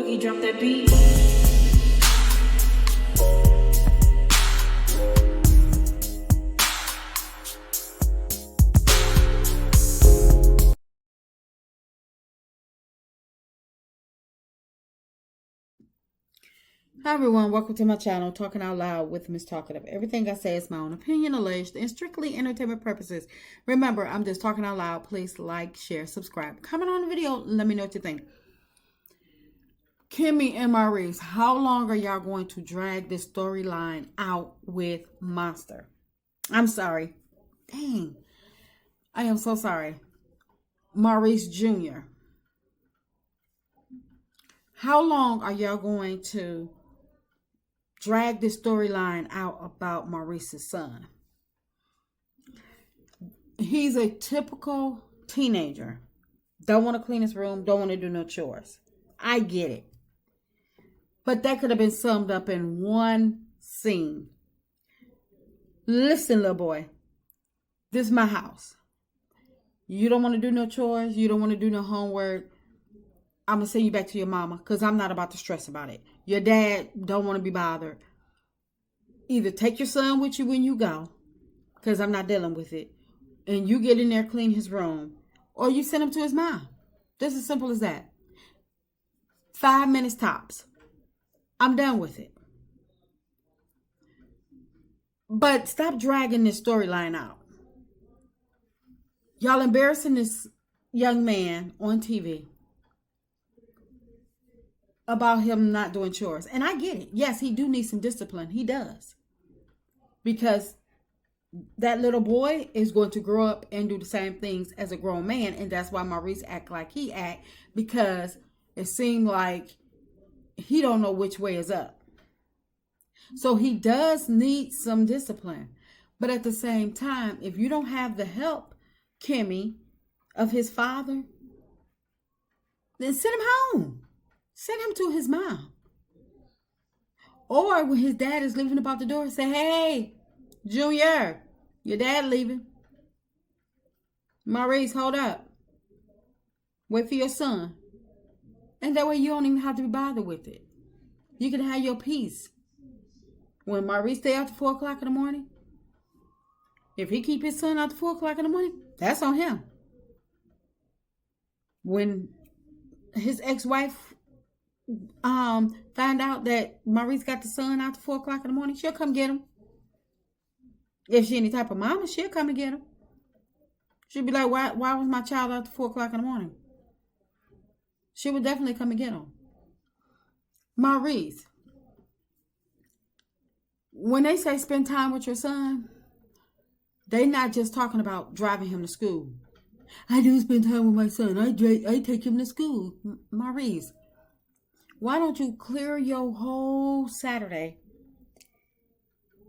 Boogie, drop that beat. Hi everyone, welcome to my channel, Talking Out Loud with Miss Talkative. Everything I say is my own opinion, alleged, and strictly entertainment purposes. Remember, I'm just talking out loud. Please like, share, subscribe. Comment on the video, let me know what you think. Kimmy and Maurice, how long are y'all going to drag this storyline out with Monster? I'm sorry. Dang. I am so sorry. Maurice Jr. How long are y'all going to drag this storyline out about Maurice's son? He's a typical teenager. Don't want to clean his room, don't want to do no chores. I get it. But that could have been summed up in one scene. Listen, little boy, this is my house. You don't want to do no chores, you don't want to do no homework. I'm going to send you back to your mama because I'm not about to stress about it. Your dad don't want to be bothered. Either take your son with you when you go, because I'm not dealing with it, and you get in there, clean his room, or you send him to his mom. Just as simple as that. 5 minutes tops. I'm done with it. But stop dragging this storyline out. Y'all embarrassing this young man on TV about him not doing chores. And I get it. Yes, he do need some discipline. He does. Because that little boy is going to grow up and do the same things as a grown man. And that's why Maurice act like he act. Because it seemed like he don't know which way is up. So he does need some discipline. But at the same time, if you don't have the help, Kimmy, of his father, then send him home. Send him to his mom. Or when his dad is leaving about the door, say, hey, Junior, your dad leaving. Maurice, hold up. Wait for your son. And that way you don't even have to be bothered with it. You can have your peace. When Maurice stay out to 4 o'clock in the morning, if he keep his son out to 4 o'clock in the morning, that's on him. When his ex-wife find out that Maurice got the son out to 4 o'clock in the morning, she'll come get him. If she any type of mama, she'll come and get him. She'll be like, why was my child out to 4 o'clock in the morning? She would definitely come and get him. Maurice, when they say spend time with your son, they not just talking about driving him to school. I do spend time with my son. I take him to school. Maurice, why don't you clear your whole Saturday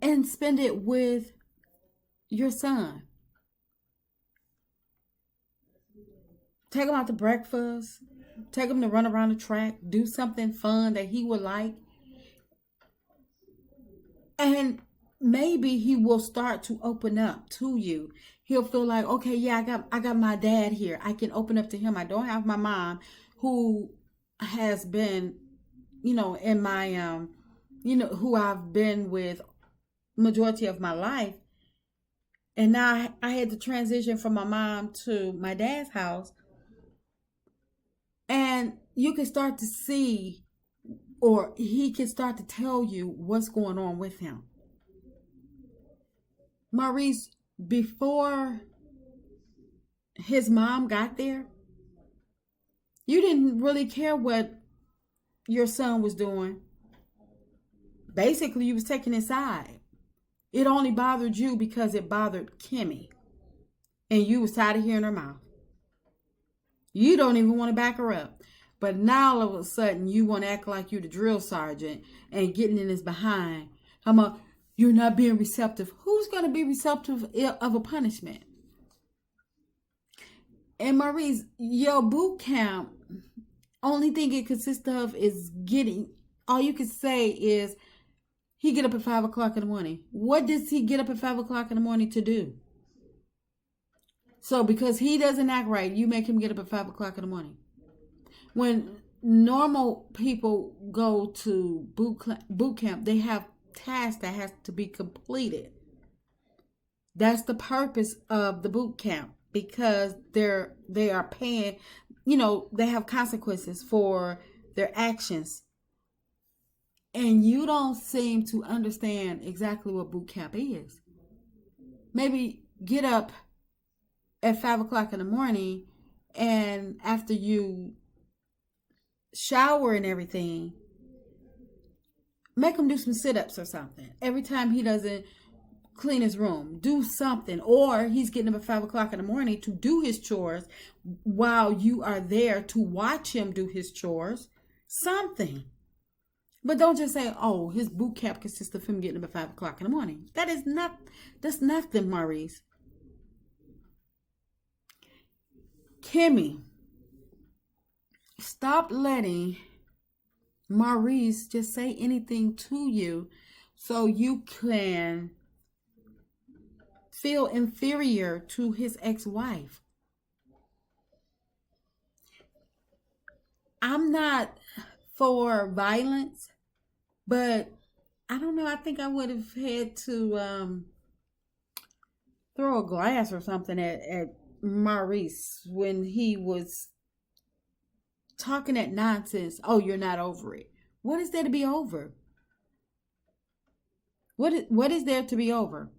and spend it with your son? Take him out to breakfast. Take him to run around the track. Do something fun that he would like. And maybe he will start to open up to you. He'll feel like, okay, yeah, I got my dad here. I can open up to him. I don't have my mom who has been, in my, who I've been with majority of my life. And now I had to transition from my mom to my dad's house. And you can start to see, or he can start to tell you what's going on with him. Maurice, before his mom got there, you didn't really care what your son was doing. Basically, you was taking his side. It only bothered you because it bothered Kimmy. And you was tired of hearing her mouth. You don't even want to back her up. But now all of a sudden, you want to act like you're the drill sergeant and getting in his behind. Come on, you're not being receptive. Who's going to be receptive of a punishment? And Maurice, your boot camp, only thing it consists of is all you can say is, he get up at 5 o'clock in the morning. What does he get up at 5 o'clock in the morning to do? So because he doesn't act right, you make him get up at 5 o'clock in the morning. When normal people go to boot camp, they have tasks that has to be completed. That's the purpose of the boot camp, because they are paying, they have consequences for their actions. And you don't seem to understand exactly what boot camp is. Maybe get up at 5 o'clock in the morning, and after you shower and everything, make him do some sit-ups or something. Every time he doesn't clean his room, do something. Or he's getting up at 5 o'clock in the morning to do his chores while you are there to watch him do his chores. Something. But don't just say, oh, his boot camp consists of him getting up at 5 o'clock in the morning. That's nothing, Maurice. Kimmy, stop letting Maurice just say anything to you so you can feel inferior to his ex-wife. I'm not for violence, but I don't know. I think I would have had to throw a glass or something at Maurice when he was talking that nonsense. Oh, you're not over it. What is there to be over? What is there to be over?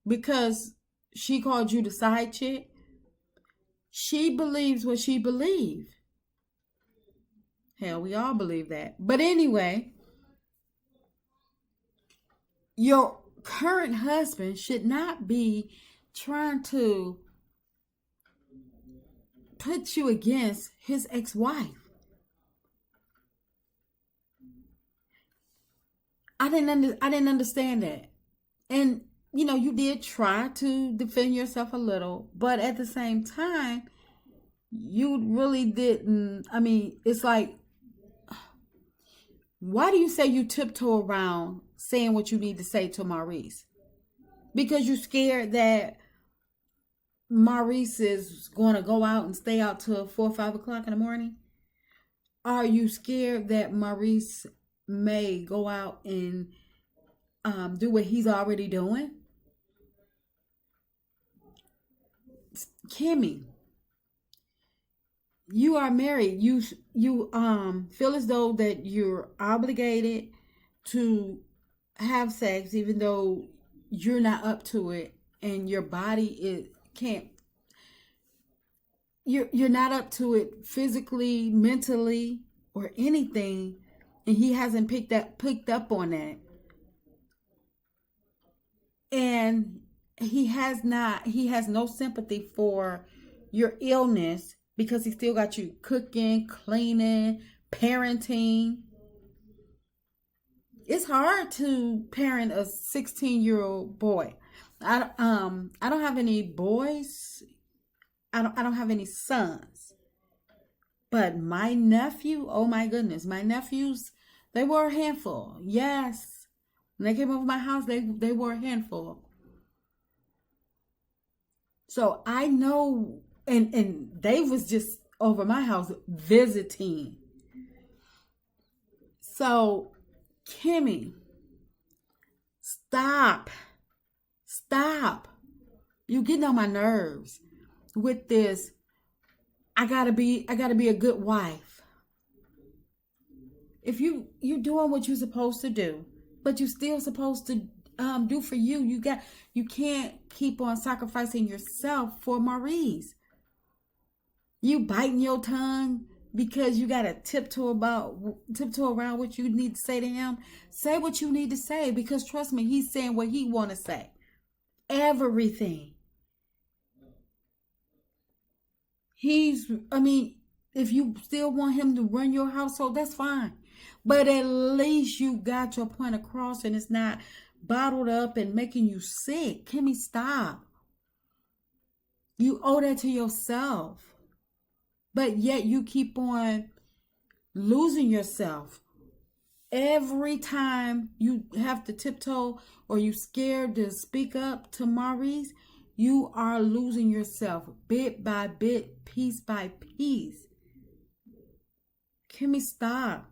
Because she called you the side chick? She believes what she believes. Hell, we all believe that. But anyway, your current husband should not be trying to put you against his ex-wife. I didn't understand that. And you did try to defend yourself a little, but at the same time, you really didn't. I mean, it's like, why do you say you tiptoe around saying what you need to say to Maurice? Because you're scared that Maurice is going to go out and stay out till 4 or 5 o'clock in the morning? Are you scared that Maurice may go out and do what he's already doing? Kimmy, you are married. You feel as though that you're obligated to have sex, even though you're not up to it, and your body can't. You're not up to it physically, mentally, or anything, and he hasn't picked up on that, and he has no sympathy for your illness, because he still got you cooking, cleaning, parenting. It's hard to parent a 16-year-old boy. I don't have any boys. I don't have any sons. But my nephew, oh my goodness, my nephews, they were a handful. Yes. When they came over my house, they were a handful. So I know, and they was just over my house visiting. So, Kimmy, stop. You getting on my nerves with this. I gotta be a good wife. If you're doing what you're supposed to do, but you're still supposed to do for you. You can't keep on sacrificing yourself for Maurice. You biting your tongue because you gotta tiptoe around what you need to say to him. Say what you need to say, because trust me, he's saying what he wanna say. Everything. If you still want him to run your household, that's fine. But at least you got your point across, and it's not bottled up and making you sick. Kimmy, stop. You owe that to yourself. But yet you keep on losing yourself. Every time you have to tiptoe or you scared to speak up to Maurice, you are losing yourself bit by bit, piece by piece. Kimmy, stop.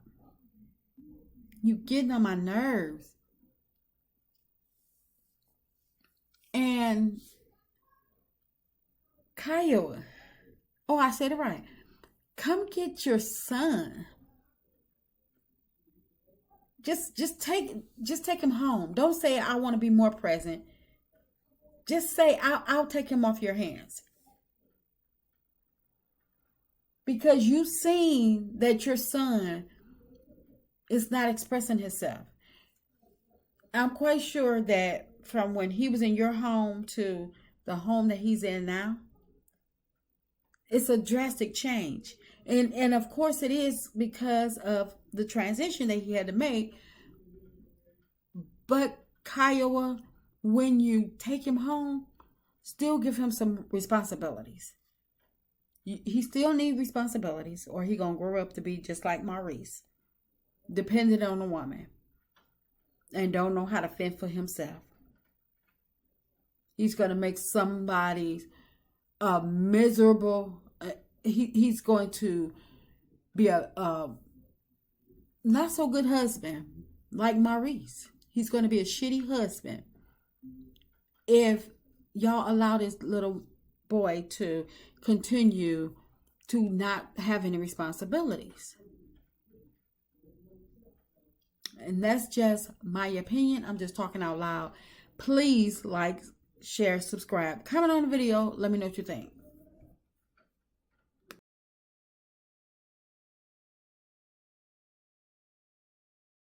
You getting on my nerves. And Kyle, oh, I said it right. Come get your son. Just take him home. Don't say I want to be more present. Just say I'll take him off your hands. Because you've seen that your son is not expressing himself. I'm quite sure that from when he was in your home to the home that he's in now, it's a drastic change. And of course it is because of the transition that he had to make. But Kiowa, when you take him home, still give him some responsibilities. He still needs responsibilities, or he gonna grow up to be just like Maurice, dependent on a woman, and don't know how to fend for himself. He's gonna make somebody miserable. He's going to be a not so good husband like Maurice. He's going to be a shitty husband if y'all allow this little boy to continue to not have any responsibilities. And that's just my opinion. I'm just talking out loud. Please like, share, subscribe, comment on the video. Let me know what you think.